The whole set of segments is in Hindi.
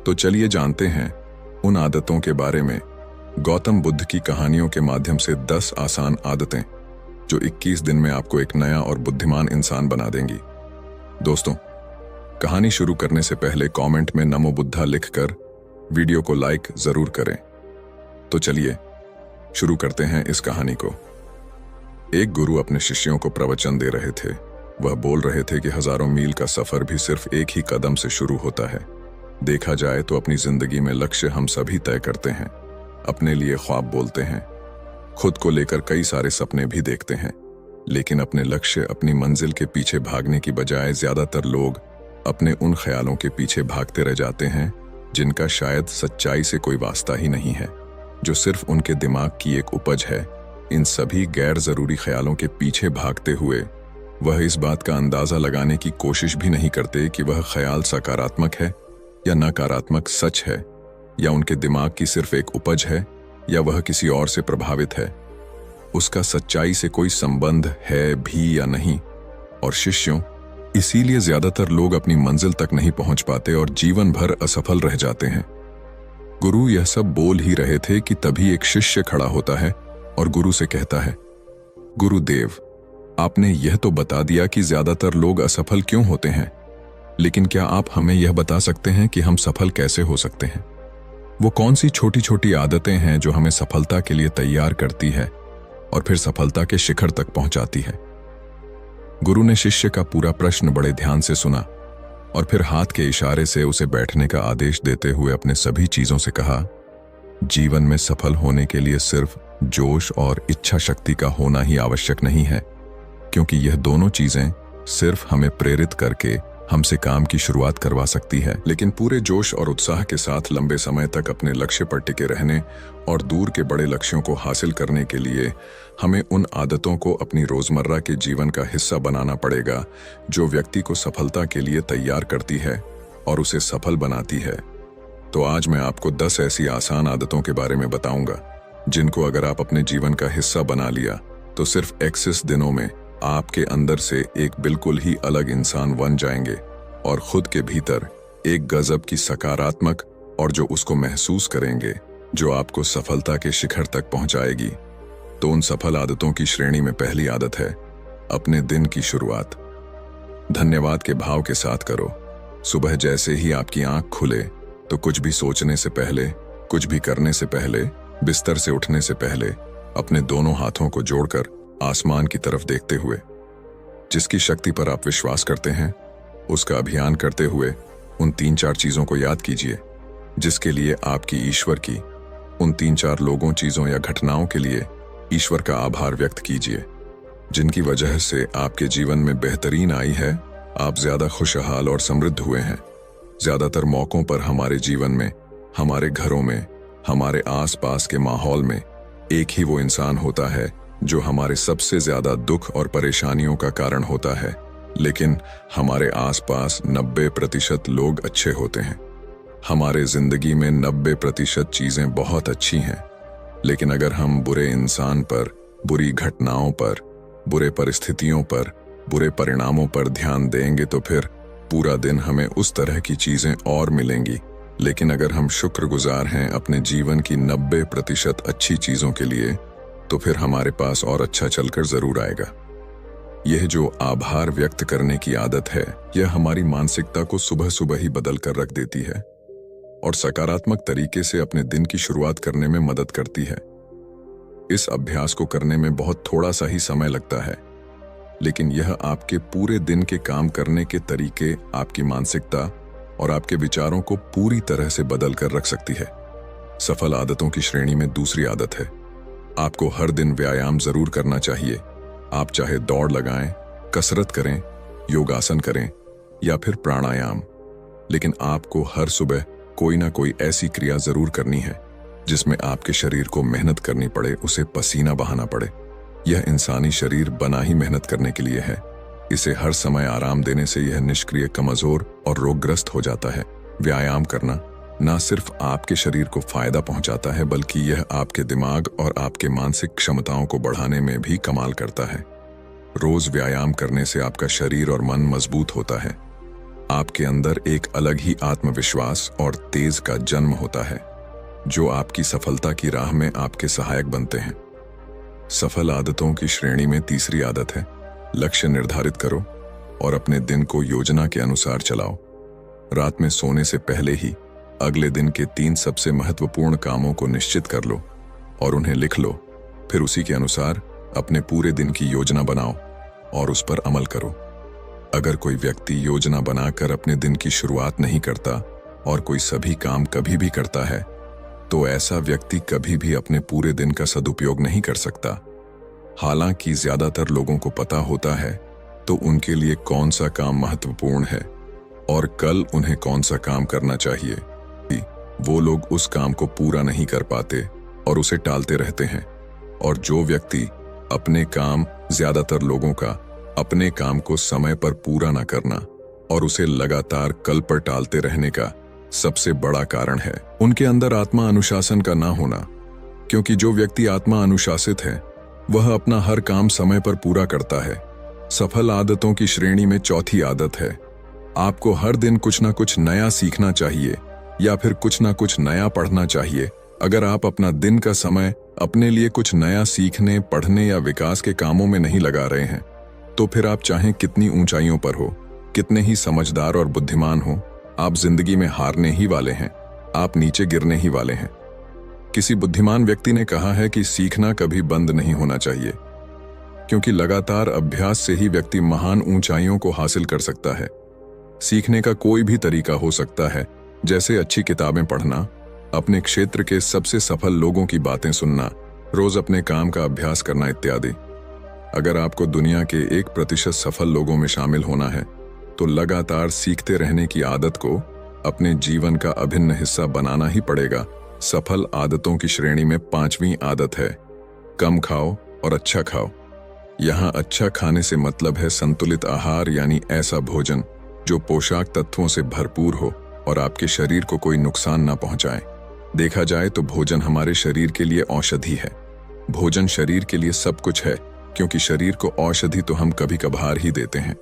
तो चलिए जानते हैं उन आदतों के बारे में गौतम बुद्ध की कहानियों के माध्यम से 10 आसान आदतें जो 21 दिन में आपको एक नया और बुद्धिमान इंसान बना देंगी। दोस्तों, कहानी शुरू करने से पहले कमेंट में नमो बुद्धा लिखकर वीडियो को लाइक जरूर करें। तो चलिए शुरू करते हैं इस कहानी को। एक गुरु अपने शिष्यों को प्रवचन दे रहे थे। वह बोल रहे थे कि हजारों मील का सफर भी सिर्फ एक ही कदम से शुरू होता है। देखा जाए तो अपनी जिंदगी में लक्ष्य हम सभी तय करते हैं, अपने लिए ख्वाब बोलते हैं, खुद को लेकर कई सारे सपने भी देखते हैं, लेकिन अपने लक्ष्य, अपनी मंजिल के पीछे भागने की बजाय ज्यादातर लोग अपने उन ख्यालों के पीछे भागते रह जाते हैं जिनका शायद सच्चाई से कोई वास्ता ही नहीं है, जो सिर्फ उनके दिमाग की एक उपज है। इन सभी गैर जरूरी ख्यालों के पीछे भागते हुए वह इस बात का अंदाजा लगाने की कोशिश भी नहीं करते कि वह ख्याल सकारात्मक है या नकारात्मक, सच है या उनके दिमाग की सिर्फ एक उपज है या वह किसी और से प्रभावित है। उसका सच्चाई से कोई संबंध है भी या नहीं। और शिष्यों, इसीलिए ज्यादातर लोग अपनी मंजिल तक नहीं पहुंच पाते और जीवन भर असफल रह जाते हैं। गुरु यह सब बोल ही रहे थे कि तभी एक शिष्य खड़ा होता है और गुरु से कहता है, गुरुदेव, आपने यह तो बता दिया कि ज्यादातर लोग असफल क्यों होते हैं, लेकिन क्या आप हमें यह बता सकते हैं कि हम सफल कैसे हो सकते हैं? वो कौन सी छोटी छोटी आदतें हैं जो हमें सफलता के लिए तैयार करती है और फिर सफलता के शिखर तक पहुंचाती है? गुरु ने शिष्य का पूरा प्रश्न बड़े ध्यान से सुना और फिर हाथ के इशारे से उसे बैठने का आदेश देते हुए अपने सभी चीजों से कहा, जीवन में सफल होने के लिए सिर्फ जोश और इच्छा शक्ति का होना ही आवश्यक नहीं है, क्योंकि यह दोनों चीजें सिर्फ हमें प्रेरित करके हमसे काम की शुरुआत करवा सकती है। लेकिन पूरे जोश और उत्साह के साथ लंबे समय तक अपने लक्ष्य पर टिके रहने और दूर के बड़े लक्ष्यों को हासिल करने के लिए हमें उन आदतों को अपनी रोजमर्रा के जीवन का हिस्सा बनाना पड़ेगा जो व्यक्ति को सफलता के लिए तैयार करती है और उसे सफल बनाती है। तो आज मैं आपको 10 ऐसी आसान आदतों के बारे में बताऊंगा जिनको अगर आप अपने जीवन का हिस्सा बना लिया तो सिर्फ 21 दिनों में आपके अंदर से एक बिल्कुल ही अलग इंसान बन जाएंगे और खुद के भीतर एक गजब की सकारात्मक और जो उसको महसूस करेंगे जो आपको सफलता के शिखर तक पहुंचाएगी। तो उन सफल आदतों की श्रेणी में पहली आदत है अपने दिन की शुरुआत धन्यवाद के भाव के साथ करो। सुबह जैसे ही आपकी आंख खुले तो कुछ भी सोचने से पहले, कुछ भी करने से पहले, बिस्तर से उठने से पहले अपने दोनों हाथों को जोड़कर आसमान की तरफ देखते हुए जिसकी शक्ति पर आप विश्वास करते हैं उसका अभियान करते हुए उन 3-4 चीजों को याद कीजिए जिसके लिए आपकी ईश्वर की, उन 3-4 लोगों, चीजों या घटनाओं के लिए ईश्वर का आभार व्यक्त कीजिए जिनकी वजह से आपके जीवन में बेहतरीन आई है, आप ज्यादा खुशहाल और समृद्ध हुए हैं। ज्यादातर मौकों पर हमारे जीवन में, हमारे घरों में, हमारे आसपास के माहौल में एक ही वो इंसान होता है जो हमारे सबसे ज्यादा दुख और परेशानियों का कारण होता है, लेकिन हमारे आसपास 90% लोग अच्छे होते हैं। हमारे जिंदगी में 90% चीजें बहुत अच्छी हैं, लेकिन अगर हम बुरे इंसान पर, बुरी घटनाओं पर, बुरे परिस्थितियों पर, बुरे परिणामों पर ध्यान देंगे तो फिर पूरा दिन हमें उस तरह की चीजें और मिलेंगी। लेकिन अगर हम शुक्रगुजार हैं अपने जीवन की 90% अच्छी चीजों के लिए तो फिर हमारे पास और अच्छा चलकर जरूर आएगा। यह जो आभार व्यक्त करने की आदत है, यह हमारी मानसिकता को सुबह सुबह ही बदल कर रख देती है और सकारात्मक तरीके से अपने दिन की शुरुआत करने में मदद करती है। इस अभ्यास को करने में बहुत थोड़ा सा ही समय लगता है, लेकिन यह आपके पूरे दिन के काम करने के तरीके, आपकी मानसिकता और आपके विचारों को पूरी तरह से बदल कर रख सकती है। सफल आदतों की श्रेणी में दूसरी आदत है आपको हर दिन व्यायाम जरूर करना चाहिए। आप चाहे दौड़ लगाएं, कसरत करें, योगासन करें या फिर प्राणायाम, लेकिन आपको हर सुबह कोई ना कोई ऐसी क्रिया जरूर करनी है जिसमें आपके शरीर को मेहनत करनी पड़े, उसे पसीना बहाना पड़े। यह इंसानी शरीर बना ही मेहनत करने के लिए है। इसे हर समय आराम देने से यह निष्क्रिय, कमजोर और रोगग्रस्त हो जाता है। व्यायाम करना न सिर्फ आपके शरीर को फायदा पहुंचाता है, बल्कि यह आपके दिमाग और आपके मानसिक क्षमताओं को बढ़ाने में भी कमाल करता है। रोज व्यायाम करने से आपका शरीर और मन मजबूत होता है। आपके अंदर एक अलग ही आत्मविश्वास और तेज का जन्म होता है, जो आपकी सफलता की राह में आपके सहायक बनते हैं। सफल आदतों की श्रेणी में तीसरी आदत है, लक्ष्य निर्धारित करो और अपने दिन को योजना के अनुसार चलाओ। रात में सोने से पहले ही अगले दिन के 3 सबसे महत्वपूर्ण कामों को निश्चित कर लो और उन्हें लिख लो। फिर उसी के अनुसार अपने पूरे दिन की योजना बनाओ और उस पर अमल करो। अगर कोई व्यक्ति योजना बनाकर अपने दिन की शुरुआत नहीं करता और कोई सभी काम कभी भी करता है, तो ऐसा व्यक्ति कभी भी अपने पूरे दिन का सदुपयोग नहीं कर सकता। हालांकि ज्यादातर लोगों को पता होता है तो उनके लिए कौन सा काम महत्वपूर्ण है और कल उन्हें कौन सा काम करना चाहिए, वो लोग उस काम को पूरा नहीं कर पाते और उसे टालते रहते हैं। और जो व्यक्ति ज्यादातर लोगों का अपने काम को समय पर पूरा न करना और उसे लगातार कल पर टालते रहने का सबसे बड़ा कारण है उनके अंदर आत्मा अनुशासन का ना होना। क्योंकि जो व्यक्ति आत्मा अनुशासित है वह अपना हर काम समय पर पूरा करता है। सफल आदतों की श्रेणी में चौथी आदत है, आपको हर दिन कुछ ना कुछ नया सीखना चाहिए या फिर कुछ ना कुछ नया पढ़ना चाहिए। अगर आप अपना दिन का समय अपने लिए कुछ नया सीखने, पढ़ने या विकास के कामों में नहीं लगा रहे हैं, तो फिर आप चाहे कितनी ऊंचाइयों पर हो, कितने ही समझदार और बुद्धिमान हो, आप जिंदगी में हारने ही वाले हैं, आप नीचे गिरने ही वाले हैं। किसी बुद्धिमान व्यक्ति ने कहा है कि सीखना कभी बंद नहीं होना चाहिए, क्योंकि लगातार अभ्यास से ही व्यक्ति महान ऊंचाइयों को हासिल कर सकता है। सीखने का कोई भी तरीका हो सकता है, जैसे अच्छी किताबें पढ़ना, अपने क्षेत्र के सबसे सफल लोगों की बातें सुनना, रोज अपने काम का अभ्यास करना इत्यादि। अगर आपको दुनिया के 1% सफल लोगों में शामिल होना है, तो लगातार सीखते रहने की आदत को अपने जीवन का अभिन्न हिस्सा बनाना ही पड़ेगा। सफल आदतों की श्रेणी में 5वीं आदत है, कम खाओ और अच्छा खाओ। यहाँ अच्छा खाने से मतलब है संतुलित आहार, यानी ऐसा भोजन जो पोषक तत्वों से भरपूर हो और आपके शरीर को कोई नुकसान ना पहुंचाए। देखा जाए तो भोजन हमारे शरीर के लिए औषधि है। भोजन शरीर के लिए सब कुछ है, क्योंकि शरीर को औषधि तो हम कभी कभार ही देते हैं,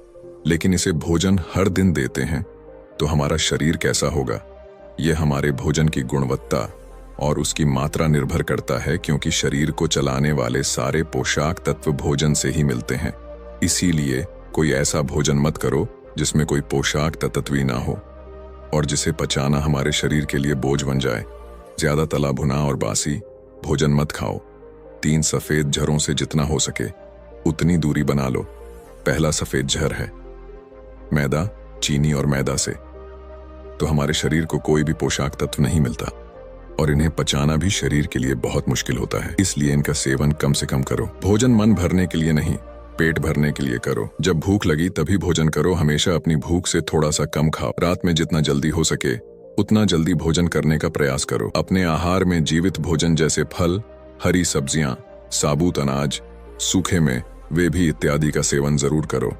लेकिन इसे भोजन हर दिन देते हैं तो हमारा शरीर कैसा होगा, यह हमारे भोजन की गुणवत्ता और उसकी मात्रा निर्भर करता है, क्योंकि शरीर को चलाने वाले सारे पोषक तत्व भोजन से ही मिलते हैं। इसीलिए कोई ऐसा भोजन मत करो जिसमें कोई पोषक तत्व ही ना हो और जिसे पचाना हमारे शरीर के लिए बोझ बन जाए। ज्यादा तला भुना और बासी भोजन मत खाओ। 3 सफेद जहरों से जितना हो सके उतनी दूरी बना लो। पहला सफेद जहर है मैदा, चीनी और मैदा से तो हमारे शरीर को कोई भी पोषक तत्व नहीं मिलता और इन्हें पचाना भी शरीर के लिए बहुत मुश्किल होता है। इसलिए इनका सेवन कम से कम करो। भोजन मन भरने के लिए नहीं, पेट भरने के लिए करो। जब भूख लगी तभी भोजन करो। हमेशा अपनी भूख से थोड़ा सा कम खाओ। रात में जितना जल्दी हो सके उतना जल्दी भोजन करने का प्रयास करो। अपने आहार में जीवित भोजन जैसे फल, हरी सब्जियां, साबुत अनाज, सूखे में वे भी इत्यादि का सेवन जरूर करो।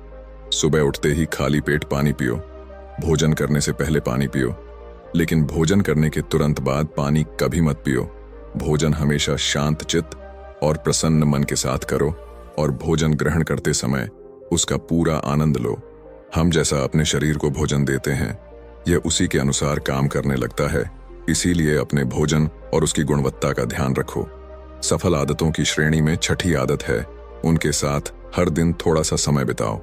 सुबह उठते ही खाली पेट पानी पियो। भोजन करने से पहले पानी पियो, लेकिन भोजन करने के तुरंत बाद पानी कभी मत पियो। भोजन हमेशा शांत चित्त और प्रसन्न मन के साथ करो और भोजन ग्रहण करते समय उसका पूरा आनंद लो। हम जैसा अपने शरीर को भोजन देते हैं, यह उसी के अनुसार काम करने लगता है। इसीलिए अपने भोजन और उसकी गुणवत्ता का ध्यान रखो। सफल आदतों की श्रेणी में 6ठी आदत है, उनके साथ हर दिन थोड़ा सा समय बिताओ।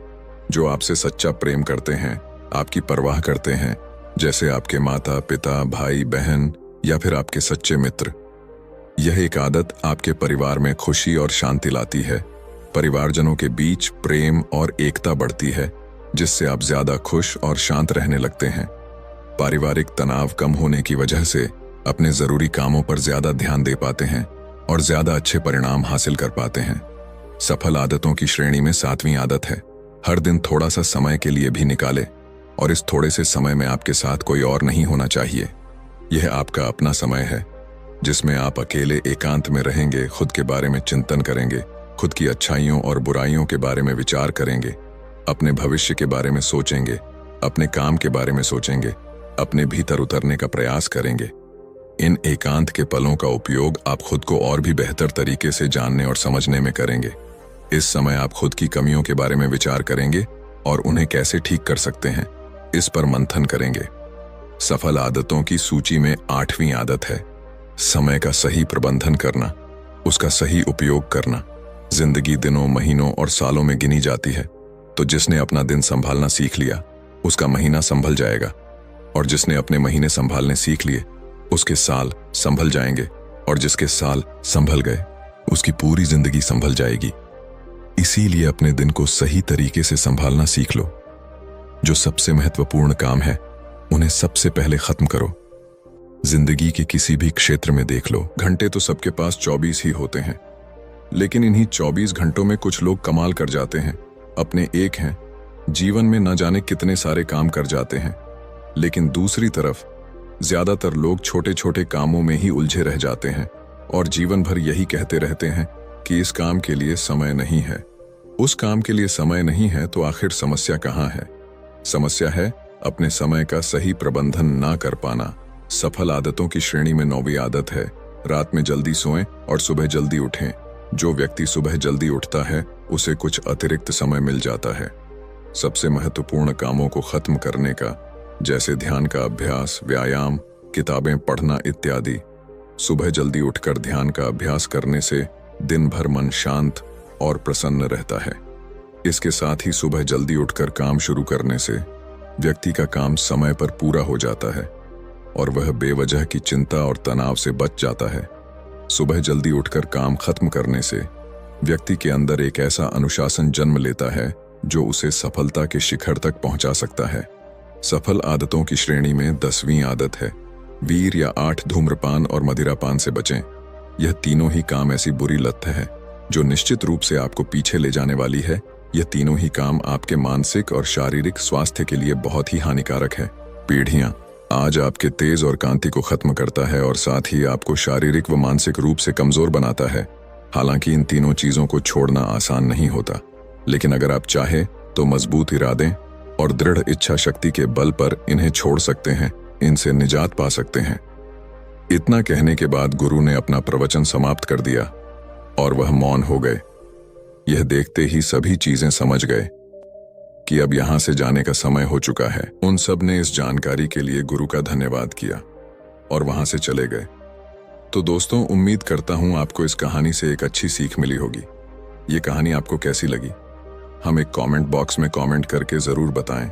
जो आपसे सच्चा प्रेम करते हैं, आपकी परवाह करते हैं, जैसे आपके माता पिता, भाई बहन या फिर आपके सच्चे मित्र। यह एक आदत आपके परिवार में खुशी और शांति लाती है। परिवारजनों के बीच प्रेम और एकता बढ़ती है, जिससे आप ज्यादा खुश और शांत रहने लगते हैं। पारिवारिक तनाव कम होने की वजह से अपने जरूरी कामों पर ज्यादा ध्यान दे पाते हैं और ज्यादा अच्छे परिणाम हासिल कर पाते हैं। सफल आदतों की श्रेणी में 7वीं आदत है, हर दिन थोड़ा सा समय के लिए भी निकाले और इस थोड़े से समय में आपके साथ कोई और नहीं होना चाहिए। यह आपका अपना समय है, जिसमें आप अकेले एकांत में रहेंगे, खुद के बारे में चिंतन करेंगे, खुद की अच्छाइयों और बुराइयों के बारे में विचार करेंगे, अपने भविष्य के बारे में सोचेंगे, अपने काम के बारे में सोचेंगे, अपने भीतर उतरने का प्रयास करेंगे। इन एकांत के पलों का उपयोग आप खुद को और भी बेहतर तरीके से जानने और समझने में करेंगे। इस समय आप खुद की कमियों के बारे में विचार करेंगे और उन्हें कैसे ठीक कर सकते हैं, इस पर मंथन करेंगे। सफल आदतों की सूची में 8वीं आदत है समय का सही प्रबंधन करना, उसका सही उपयोग करना। जिंदगी दिनों, महीनों और सालों में गिनी जाती है, तो जिसने अपना दिन संभालना सीख लिया उसका महीना संभल जाएगा, और जिसने अपने महीने संभालने सीख लिए उसके साल संभल जाएंगे, और जिसके साल संभल गए उसकी पूरी जिंदगी संभल जाएगी। इसीलिए अपने दिन को सही तरीके से संभालना सीख लो। जो सबसे महत्वपूर्ण काम है उन्हें सबसे पहले खत्म करो। जिंदगी के किसी भी क्षेत्र में देख लो, घंटे तो सबके पास 24 ही होते हैं, लेकिन इन्हीं 24 घंटों में कुछ लोग कमाल कर जाते हैं। अपने एक हैं, जीवन में न जाने कितने सारे काम कर जाते हैं, लेकिन दूसरी तरफ ज्यादातर लोग छोटे छोटे कामों में ही उलझे रह जाते हैं और जीवन भर यही कहते रहते हैं कि इस काम के लिए समय नहीं है, उस काम के लिए समय नहीं है। तो आखिर समस्या कहाँ है? समस्या है अपने समय का सही प्रबंधन ना कर पाना। सफल आदतों की श्रेणी में 9वीं आदत है रात में जल्दी सोएं और सुबह जल्दी उठें। जो व्यक्ति सुबह जल्दी उठता है उसे कुछ अतिरिक्त समय मिल जाता है सबसे महत्वपूर्ण कामों को खत्म करने का, जैसे ध्यान का अभ्यास, व्यायाम, किताबें पढ़ना इत्यादि। सुबह जल्दी उठकर ध्यान का अभ्यास करने से दिन भर मन शांत और प्रसन्न रहता है। इसके साथ ही सुबह जल्दी उठकर काम शुरू करने से व्यक्ति का काम समय पर पूरा हो जाता है और वह बेवजह की चिंता और तनाव से बच जाता है। सुबह जल्दी उठकर काम खत्म करने से व्यक्ति के अंदर एक ऐसा अनुशासन जन्म लेता है जो उसे सफलता के शिखर तक पहुंचा सकता है। सफल आदतों की श्रेणी में 10वीं आदत है वीर या 8 धूम्रपान और मदिरापान से बचें। यह तीनों ही काम ऐसी बुरी लत है जो निश्चित रूप से आपको पीछे ले जाने वाली है। यह तीनों ही काम आपके मानसिक और शारीरिक स्वास्थ्य के लिए बहुत ही हानिकारक है। पीढ़ियां आज आपके तेज और कांति को खत्म करता है और साथ ही आपको शारीरिक व मानसिक रूप से कमजोर बनाता है। हालांकि इन तीनों चीजों को छोड़ना आसान नहीं होता, लेकिन अगर आप चाहें तो मजबूत इरादे और दृढ़ इच्छा शक्ति के बल पर इन्हें छोड़ सकते हैं, इनसे निजात पा सकते हैं। इतना कहने के बाद गुरु ने अपना प्रवचन समाप्त कर दिया और वह मौन हो गए। यह देखते ही सभी चीजें समझ गए कि अब यहां से जाने का समय हो चुका है। उन सब ने इस जानकारी के लिए गुरु का धन्यवाद किया और वहां से चले गए। तो दोस्तों, उम्मीद करता हूं आपको इस कहानी से एक अच्छी सीख मिली होगी। ये कहानी आपको कैसी लगी? हमें कमेंट बॉक्स में कमेंट करके जरूर बताएं।